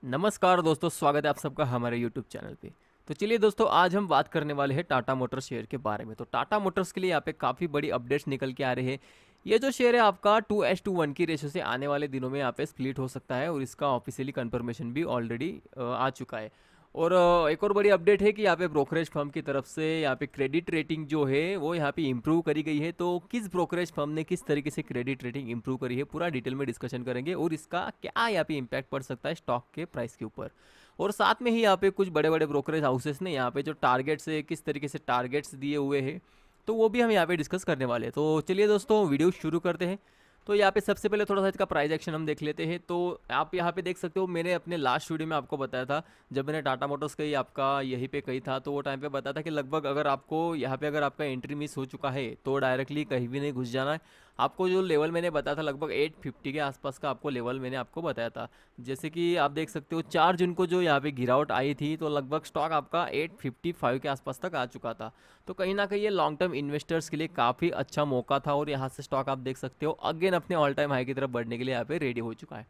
नमस्कार दोस्तों, स्वागत है आप सबका हमारे यूट्यूब चैनल पे। तो चलिए दोस्तों, आज हम बात करने वाले हैं टाटा मोटर्स शेयर के बारे में। तो टाटा मोटर्स के लिए यहाँ पे काफ़ी बड़ी अपडेट्स निकल के आ रहे हैं। ये जो शेयर है आपका 2:1 की रेशो से आने वाले दिनों में यहाँ पे स्प्लिट हो सकता है और इसका ऑफिशियली कंफर्मेशन भी ऑलरेडी आ चुका है। और एक और बड़ी अपडेट है कि यहाँ पे ब्रोकरेज फर्म की तरफ से यहाँ पे क्रेडिट रेटिंग जो है वो यहाँ पे इम्प्रूव करी गई है। तो किस ब्रोकरेज फर्म ने किस तरीके से क्रेडिट रेटिंग इम्प्रूव करी है, पूरा डिटेल में डिस्कशन करेंगे और इसका क्या यहाँ पे इम्पैक्ट पड़ सकता है स्टॉक के प्राइस के ऊपर। और साथ में ही यहाँ पे कुछ बड़े बड़े ब्रोकरेज हाउसेस ने यहाँ पे जो टारगेट्स है, किस तरीके से टारगेट्स दिए हुए हैं, तो वो भी हम यहाँ पे डिस्कस करने वाले हैं। तो चलिए दोस्तों, वीडियो शुरू करते हैं। तो यहाँ पे सबसे पहले थोड़ा सा इसका प्राइस एक्शन हम देख लेते हैं। तो आप यहाँ पे देख सकते हो, मैंने अपने लास्ट वीडियो में आपको बताया था, जब मैंने टाटा मोटर्स का ही आपका यहीं पे कही था, तो वो टाइम पे बताया था कि लगभग अगर आपको यहाँ पे अगर आपका एंट्री मिस हो चुका है तो डायरेक्टली कहीं भी नहीं घुस जाना है। आपको जो लेवल मैंने बताया था लगभग 850 के आसपास का आपको लेवल मैंने आपको बताया था। जैसे कि आप देख सकते हो 4 जून को जो यहाँ पे गिरावट आई थी तो लगभग स्टॉक आपका 855 के आसपास तक आ चुका था। तो कहीं ना कहीं ये लॉन्ग टर्म इन्वेस्टर्स के लिए काफ़ी अच्छा मौका था और यहाँ से स्टॉक आप देख सकते हो अगेन अपने ऑल टाइम हाई की तरफ बढ़ने के लिए यहाँ पे रेडी हो चुका है।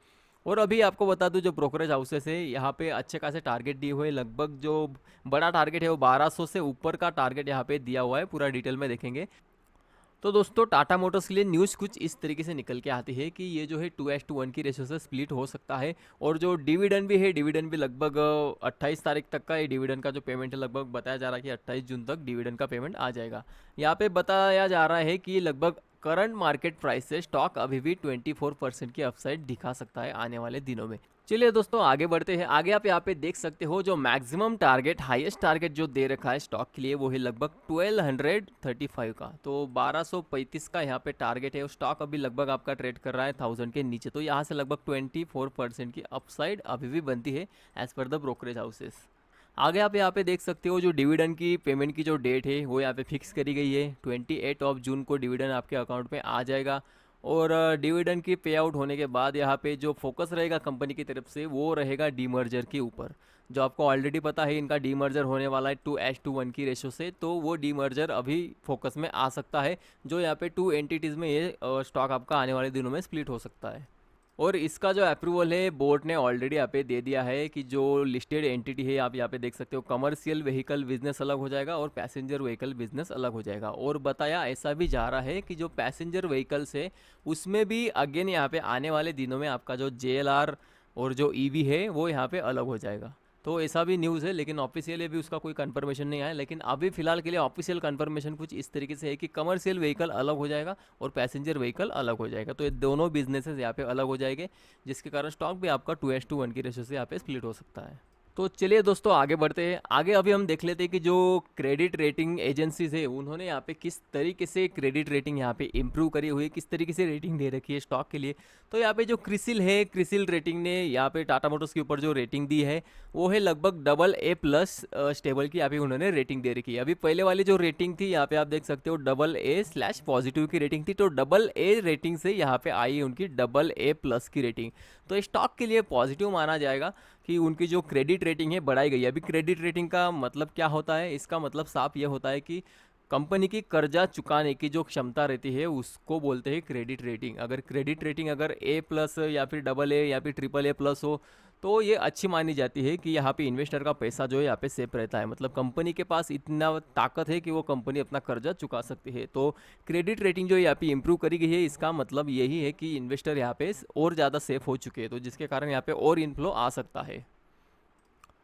और अभी आपको बता दूं, जो ब्रोकरेज हाउसेस है यहाँ पे अच्छे खासे टारगेट दिए हुए हैं। लगभग जो बड़ा टारगेट है वो 1200 से ऊपर का टारगेट यहाँ पे दिया हुआ है, पूरा डिटेल में देखेंगे। तो दोस्तों, टाटा मोटर्स के लिए न्यूज़ कुछ इस तरीके से निकल के आती है कि ये जो है 2:1 की रेशो से स्प्लिट हो सकता है। और जो डिविडेंड भी है, डिविडेंड भी लगभग 28 तारीख तक का ये डिविडेंड का जो पेमेंट है, लगभग बताया जा रहा है कि 28 जून तक डिविडेंड का पेमेंट आ जाएगा। यहाँ पे बताया जा रहा है कि लगभग करंट मार्केट प्राइस से स्टॉक अभी भी 24% की अपसाइड दिखा सकता है आने वाले दिनों में। चलिए दोस्तों, आगे बढ़ते हैं। आगे आप यहाँ पे देख सकते हो जो मैक्सिमम टारगेट, हाईएस्ट टारगेट जो दे रखा है स्टॉक के लिए, वो है लगभग 1235 का। तो 1235 का यहाँ पे टारगेट है। स्टॉक अभी लगभग आपका ट्रेड कर रहा है 1000 के नीचे। तो यहाँ से लगभग 24% की अपसाइड अभी भी बनती है as per the brokerage houses. आगे आप यहाँ पे देख सकते हो जो डिविडेंड की पेमेंट की जो डेट है वो यहाँ पे फिक्स करी गई है। 28 जून को डिविडेंड आपके अकाउंट में आ जाएगा। और डिविडेंड की पे आउट होने के बाद यहाँ पे जो फोकस रहेगा कंपनी की तरफ से वो रहेगा डीमर्जर के ऊपर। जो आपको ऑलरेडी पता है, इनका डीमर्जर होने वाला है 2:1 की रेशो से। तो वो डीमर्जर अभी फोकस में आ सकता है, जो यहाँ पे 2 एंटिटीज़ में ये स्टॉक आपका आने वाले दिनों में स्प्लिट हो सकता है। और इसका जो अप्रूवल है बोर्ड ने ऑलरेडी यहाँ पे दे दिया है कि जो लिस्टेड एंटिटी है, आप यहाँ पे देख सकते हो, कमर्शियल व्हीकल बिजनेस अलग हो जाएगा और पैसेंजर व्हीकल बिजनेस अलग हो जाएगा। और बताया ऐसा भी जा रहा है कि जो पैसेंजर व्हीकल्स है उसमें भी अगेन यहाँ पे आने वाले दिनों में आपका जो JLR और जो EV है वो यहाँ पे अलग हो जाएगा। तो ऐसा भी न्यूज़ है, लेकिन ऑफिशियली भी उसका कोई कंफर्मेशन नहीं आया। लेकिन अभी फिलहाल के लिए ऑफिशियल कंफर्मेशन कुछ इस तरीके से है कि कमर्शियल व्हीकल अलग हो जाएगा और पैसेंजर व्हीकल अलग हो जाएगा। तो ये दोनों बिजनेसेस यहाँ पे अलग हो जाएंगे, जिसके कारण स्टॉक भी आपका 2:1 की रेशो से यहाँ पे स्प्लिट हो सकता है। तो चलिए दोस्तों, आगे बढ़ते हैं। आगे अभी हम देख लेते हैं कि जो क्रेडिट रेटिंग एजेंसीज है उन्होंने यहाँ पे किस तरीके से क्रेडिट रेटिंग यहाँ पे इम्प्रूव करी हुई है, किस तरीके से रेटिंग दे रखी है स्टॉक के लिए। तो यहाँ पे जो क्रिसिल है, क्रिसिल रेटिंग ने यहाँ पे टाटा मोटर्स के ऊपर जो रेटिंग दी है वो है लगभग AA+ स्टेबल की यहाँ पे उन्होंने रेटिंग दे रखी है। अभी पहले वाली जो रेटिंग थी यहाँ पे आप देख सकते हो AA/पॉजिटिव की रेटिंग थी। तो AA रेटिंग से यहाँ पे आई है उनकी AA+ की रेटिंग। तो स्टॉक के लिए पॉजिटिव माना जाएगा कि उनकी जो क्रेडिट रेटिंग है बढ़ाई गई है। अभी क्रेडिट रेटिंग का मतलब क्या होता है, इसका मतलब साफ ये होता है कि कंपनी की कर्जा चुकाने की जो क्षमता रहती है उसको बोलते हैं क्रेडिट रेटिंग। अगर क्रेडिट रेटिंग अगर A+ या फिर AA या फिर AAA+ हो तो ये अच्छी मानी जाती है कि यहाँ पे इन्वेस्टर का पैसा जो है यहाँ पे सेफ रहता है। मतलब कंपनी के पास इतना ताकत है कि वो कंपनी अपना कर्जा चुका सकती है। तो क्रेडिट रेटिंग जो यहाँ पे इंप्रूव करी गई है, इसका मतलब यही है कि इन्वेस्टर यहाँ पे और ज़्यादा सेफ हो चुके हैं, तो जिसके कारण यहाँ पे और इनफ्लो आ सकता है।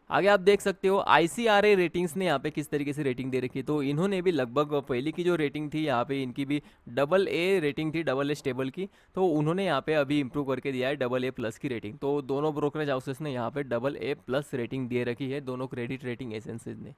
आगे आप देख सकते हो ICRA रेटिंग्स ने यहाँ पे किस तरीके से रेटिंग दे रखी है। तो इन्होंने भी लगभग पहले की जो रेटिंग थी यहाँ पे इनकी भी AA रेटिंग थी, AA स्टेबल की। तो उन्होंने यहाँ पे अभी इंप्रूव करके दिया है AA+ की रेटिंग। तो दोनों ब्रोकरेज हाउसेस ने यहाँ पे AA+ रेटिंग दे रखी है, दोनों क्रेडिट रेटिंग एजेंसीज ने।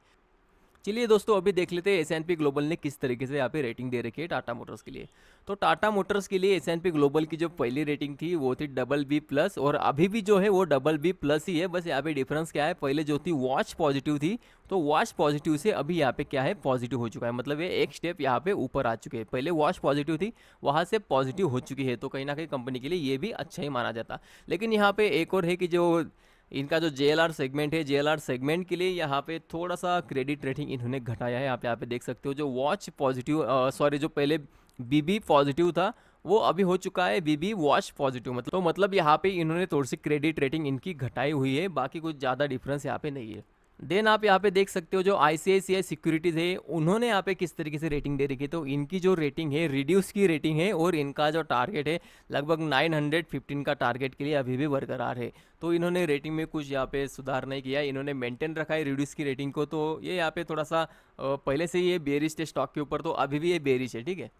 चलिए दोस्तों, अभी देख लेते हैं S&P ग्लोबल ने किस तरीके से यहाँ पे रेटिंग दे रखी है टाटा मोटर्स के लिए। तो टाटा मोटर्स के लिए S&P ग्लोबल की जो पहली रेटिंग थी वो थी BB+ और अभी भी जो है वो BB+ ही है। बस यहाँ पे डिफरेंस क्या है, पहले जो थी वॉच पॉजिटिव थी, तो वॉच पॉजिटिव से अभी यहाँ पे क्या है, पॉजिटिव हो चुका है। मतलब ये एक स्टेप यहाँ पे ऊपर आ चुके हैं। पहले वॉच पॉजिटिव थी, वहाँ से पॉजिटिव हो चुकी है। तो कहीं ना कहीं कंपनी के लिए ये भी अच्छा ही माना जाता। लेकिन यहाँ पे एक और है कि जो इनका जो JLR सेगमेंट है, JLR सेगमेंट के लिए यहाँ पे थोड़ा सा क्रेडिट रेटिंग इन्होंने घटाया है। आप यहाँ पे देख सकते हो जो वॉच पॉजिटिव, सॉरी, जो पहले BB पॉजिटिव था वो अभी हो चुका है बीबी वॉश पॉजिटिव। मतलब यहाँ पे इन्होंने थोड़ी सी क्रेडिट रेटिंग इनकी घटाई हुई है, बाकी कुछ ज़्यादा डिफरेंस यहाँ पे नहीं है। देन आप यहाँ पे देख सकते हो जो ICICI सिक्योरिटीज़ है उन्होंने यहाँ पे किस तरीके से रेटिंग दे रखी है। तो इनकी जो रेटिंग है रिड्यूस की रेटिंग है, और इनका जो टारगेट है लगभग 915 का टारगेट के लिए अभी भी बरकरार है। तो इन्होंने रेटिंग में कुछ यहाँ पे सुधार नहीं किया, इन्होंने मेंटेन रखा है रिड्यूस की रेटिंग को। तो ये यहाँ पे थोड़ा सा पहले से ही ये बेरिश थे स्टॉक के ऊपर, तो अभी भी ये बेरिश है, ठीक है।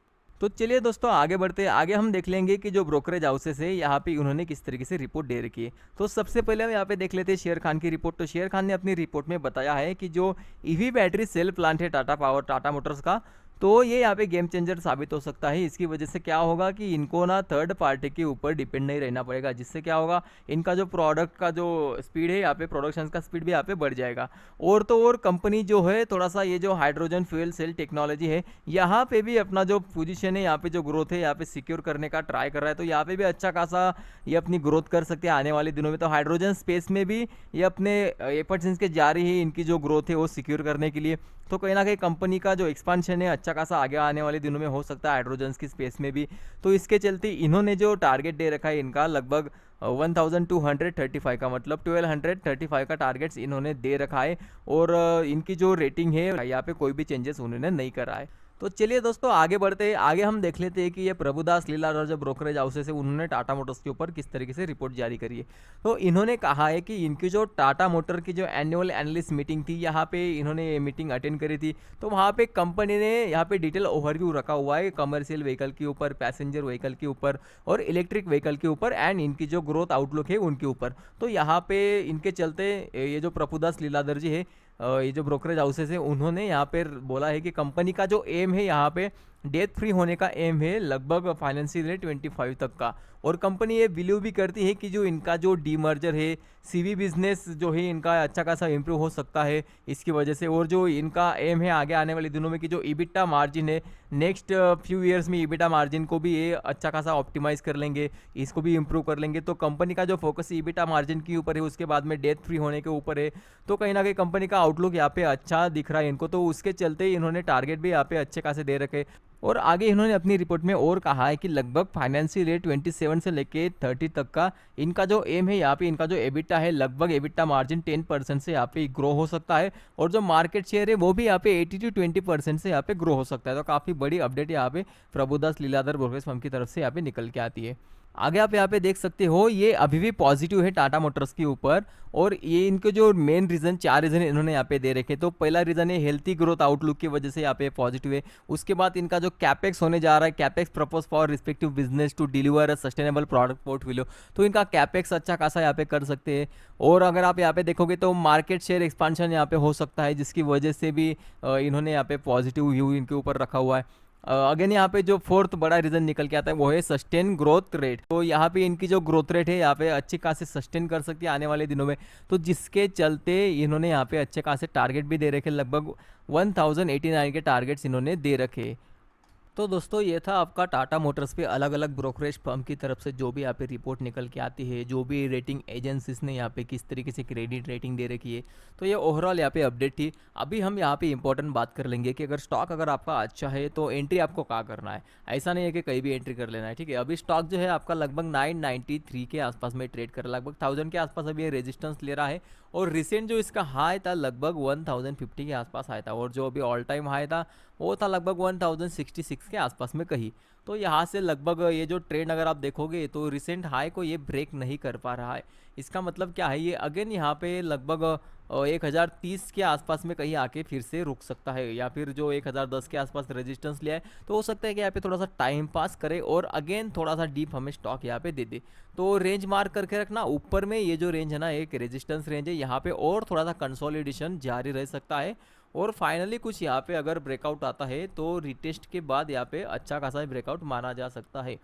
तो चलिए दोस्तों आगे बढ़ते हैं। आगे हम देख लेंगे कि जो ब्रोकरेज हाउसेस है यहाँ पे उन्होंने किस तरीके से रिपोर्ट दे रखी है। तो सबसे पहले हम यहाँ पे देख लेते हैं शेर खान की रिपोर्ट। तो शेर खान ने अपनी रिपोर्ट में बताया है कि जो ईवी बैटरी सेल प्लांट है टाटा मोटर्स का, तो ये यहाँ पे गेम चेंजर साबित हो सकता है। इसकी वजह से क्या होगा कि इनको ना थर्ड पार्टी के ऊपर डिपेंड नहीं रहना पड़ेगा, जिससे क्या होगा इनका जो प्रोडक्ट का जो स्पीड है यहाँ पे, प्रोडक्शन का स्पीड भी यहाँ पे बढ़ जाएगा। और तो और कंपनी जो है थोड़ा सा ये जो हाइड्रोजन फ्यूल सेल टेक्नोलॉजी है यहाँ पे भी अपना जो पोजीशन है, यहाँ पे जो ग्रोथ है यहाँ पे सिक्योर करने का ट्राई कर रहा है। तो यहाँ पे भी अच्छा खासा ये अपनी ग्रोथ कर सकते हैं आने वाले दिनों में। तो हाइड्रोजन स्पेस में भी ये अपने एफर्ट्स के जारी है इनकी जो ग्रोथ है वो सिक्योर करने के लिए। तो कहीं ना कहीं कंपनी का जो एक्सपांशन है अच्छा खासा आगे आने वाले दिनों में हो सकता है हाइड्रोजन की स्पेस में भी। तो इसके चलते इन्होंने जो टारगेट दे रखा है इनका लगभग 1235 का, मतलब 1235 का टारगेट्स इन्होंने दे रखा है। और इनकी जो रेटिंग है यहाँ पे कोई भी चेंजेस उन्होंने नहीं करा है। तो चलिए दोस्तों आगे बढ़ते हैं। आगे हम देख लेते हैं कि ये प्रभुदास लीलाधर जो ब्रोकरेज हाउसेस है उन्होंने टाटा मोटर्स के ऊपर किस तरीके से रिपोर्ट जारी करी है। तो इन्होंने कहा है कि इनकी जो टाटा मोटर की जो एनुअल एनालिस्ट मीटिंग थी यहाँ पे इन्होंने मीटिंग अटेंड करी थी। तो वहाँ पे कंपनी ने यहाँ पे डिटेल ओवरव्यू रखा हुआ है कमर्शियल व्हीकल के ऊपर, पैसेंजर व्हीकल के ऊपर और इलेक्ट्रिक व्हीकल के ऊपर, एंड इनकी जो ग्रोथ आउटलुक है उनके ऊपर। तो यहाँ पे इनके चलते ये जो प्रभुदास लीलाधर जी है, ये जो ब्रोकरेज हाउसेस है उन्होंने यहाँ पे बोला है कि कंपनी का जो एम है यहाँ पे डेथ फ्री होने का एम है लगभग फाइनेंशियल ईयर 25 तक का। और कंपनी ये बिलीव भी करती है कि जो इनका जो डीमर्जर है सीवी बिजनेस जो है इनका अच्छा खासा इंप्रूव हो सकता है इसकी वजह से। और जो इनका एम है आगे आने वाले दिनों में कि जो ईबिटा मार्जिन है नेक्स्ट फ्यू ईयर्स में ईबिटा मार्जिन को भी ये अच्छा खासा ऑप्टिमाइज कर लेंगे, इसको भी इंप्रूव कर लेंगे। तो कंपनी का जो फोकस ईबिटा मार्जिन के ऊपर है, उसके बाद में डेथ फ्री होने के ऊपर है। तो कहीं ना कहीं कंपनी का आउटलुक यहाँ पे अच्छा दिख रहा है इनको। तो उसके चलते इन्होंने टारगेट भी यहाँ पे अच्छे खासे दे रखे। और आगे इन्होंने अपनी रिपोर्ट में और कहा है कि लगभग फाइनेंशियल ईयर 27 से लेके 30 तक का इनका जो एम है यहाँ पे, इनका जो एबिटा है लगभग एबिटा मार्जिन 10% से यहाँ पे ग्रो हो सकता है। और जो मार्केट शेयर है वो भी यहाँ पे 80 to 20% से यहाँ पे ग्रो हो सकता है। तो काफ़ी बड़ी अपडेट यहाँ पे प्रभुदास लीलाधर ब्रोकरेज फर्म की तरफ से यहाँ पे निकल के आती है। आगे आप यहाँ पे देख सकते हो ये अभी भी पॉजिटिव है टाटा मोटर्स के ऊपर। और ये इनके जो मेन रीज़न, 4 रीज़न इन्होंने यहाँ पे दे रखे। तो पहला रीज़न है हेल्थी ग्रोथ आउटलुक की वजह से यहाँ पे पॉजिटिव है। उसके बाद इनका जो कैपेक्स होने जा रहा है, capex propose for respective business to deliver a sustainable product portfolio. तो इनका कैपेक्स अच्छा खासा यहाँ पे कर सकते हैं। और अगर आप यहाँ पे देखोगे तो मार्केट शेयर एक्सपांशन यहाँ पे हो सकता है, जिसकी वजह से भी इन्होंने यहाँ पे पॉजिटिव व्यू इनके ऊपर रखा हुआ है। अगेन यहाँ पे जो फोर्थ बड़ा रीजन निकल के आता है वो है सस्टेन ग्रोथ रेट। तो यहाँ पे इनकी जो ग्रोथ रेट है यहाँ पे अच्छी खासी सस्टेन कर सकती है आने वाले दिनों में। तो जिसके चलते इन्होंने यहाँ पे अच्छे खासे टारगेट भी दे रखे, लगभग 1089 के टारगेट्स इन्होंने दे रखे। तो दोस्तों ये था आपका टाटा मोटर्स पे अलग अलग ब्रोकरेज फर्म की तरफ से जो भी यहाँ पे रिपोर्ट निकल के आती है, जो भी रेटिंग एजेंसीज ने यहाँ पे किस तरीके से क्रेडिट रेटिंग दे रखी है। तो ये ओवरऑल यहाँ पे अपडेट थी। अभी हम यहाँ पे इंपॉर्टेंट बात कर लेंगे कि अगर स्टॉक अगर आपका अच्छा है तो एंट्री आपको क्या करना है। ऐसा नहीं है कि कहीं भी एंट्री कर लेना है, ठीक है। अभी स्टॉक जो है आपका लगभग 993 के आसपास में ट्रेड कर रहा है, लगभग 1000 के आसपास अभी ये रेजिस्टेंस ले रहा है। और रिसेंट जो इसका हाई था लगभग 1050 के आसपास आया था, और जो अभी ऑल टाइम हाई था वो था लगभग 1066 के आसपास में कहीं। तो यहाँ से लगभग ये जो ट्रेंड अगर आप देखोगे तो रिसेंट हाई को ये ब्रेक नहीं कर पा रहा है। इसका मतलब क्या है, ये अगेन यहाँ पे लगभग 1030 के आसपास में कहीं आके फिर से रुक सकता है, या फिर जो 1010 के आसपास रेजिस्टेंस लिया है तो हो सकता है कि यहाँ पे थोड़ा सा टाइम पास करे और अगेन थोड़ा सा डीप हमें स्टॉक यहाँ पे दे दे। तो रेंज मार्क करके रखना, ऊपर में ये जो रेंज है ना एक रेजिस्टेंस रेंज है, यहाँ पे और थोड़ा सा कंसोलिडेशन जारी रह सकता है। और फाइनली कुछ यहाँ पे अगर ब्रेकआउट आता है तो रिटेस्ट के बाद यहाँ पे अच्छा खासा ब्रेकआउट माना जा सकता है।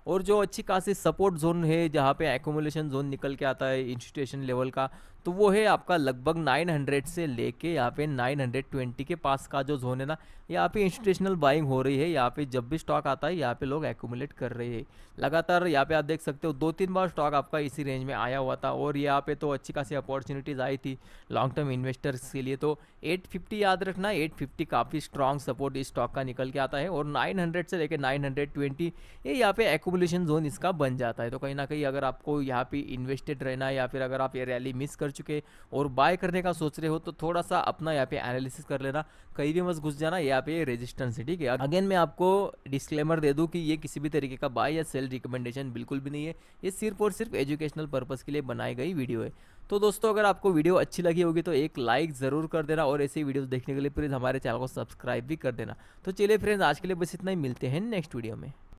और जो अच्छी खासी सपोर्ट जोन है जहाँ पे एक्यूमुलेशन जोन निकल के आता है इंस्टीट्यूशन लेवल का, तो वो है आपका लगभग 900 से लेके यहाँ पे 920 के पास का जो जोन है ना, यहाँ पे इंस्टीट्यूशनल बाइंग हो रही है। यहाँ पे जब भी स्टॉक आता है यहाँ पे लोग एक्यूमुलेट कर रहे हैं लगातार। यहाँ पे आप देख सकते हो 2-3 बार स्टॉक आपका इसी रेंज में आया हुआ था और यहाँ पे तो अच्छी खासी अपॉर्चुनिटीज़ आई थी लॉन्ग टर्म इन्वेस्टर्स के लिए। तो 850 याद रखना, 850 काफ़ी स्ट्रॉन्ग सपोर्ट इस स्टॉक का निकल के आता है और 900 से लेकर 920 ये यहाँ पे एक्यूमुलेशन जोन इसका बन जाता है। तो कहीं ना कहीं अगर आपको यहाँ पे इन्वेस्टेड रहना है या फिर अगर आप ये रैली मिस कर चुके और बाय करने का सोच रहे हो तो थोड़ा सा अपना यहाँ पे एनालिसिस कर लेना, कहीं भी मत घुस जाना। यहाँ पे रेजिस्टेंस है, ठीक है। अगेन मैं आपको डिस्क्लेमर दे दूँ कि ये किसी भी तरीके का बाय या सेल रिकमेंडेशन बिल्कुल भी नहीं है, ये सिर्फ और सिर्फ एजुकेशनल पर्पज़ के लिए बनाई गई वीडियो है। तो दोस्तों अगर आपको वीडियो अच्छी लगी होगी तो एक लाइक ज़रूर कर देना और ऐसी वीडियोस देखने के लिए प्लीज़ हमारे चैनल को सब्सक्राइब भी कर देना। तो चलिए फ्रेंड्स, आज के लिए बस इतना ही, मिलते हैं नेक्स्ट वीडियो में।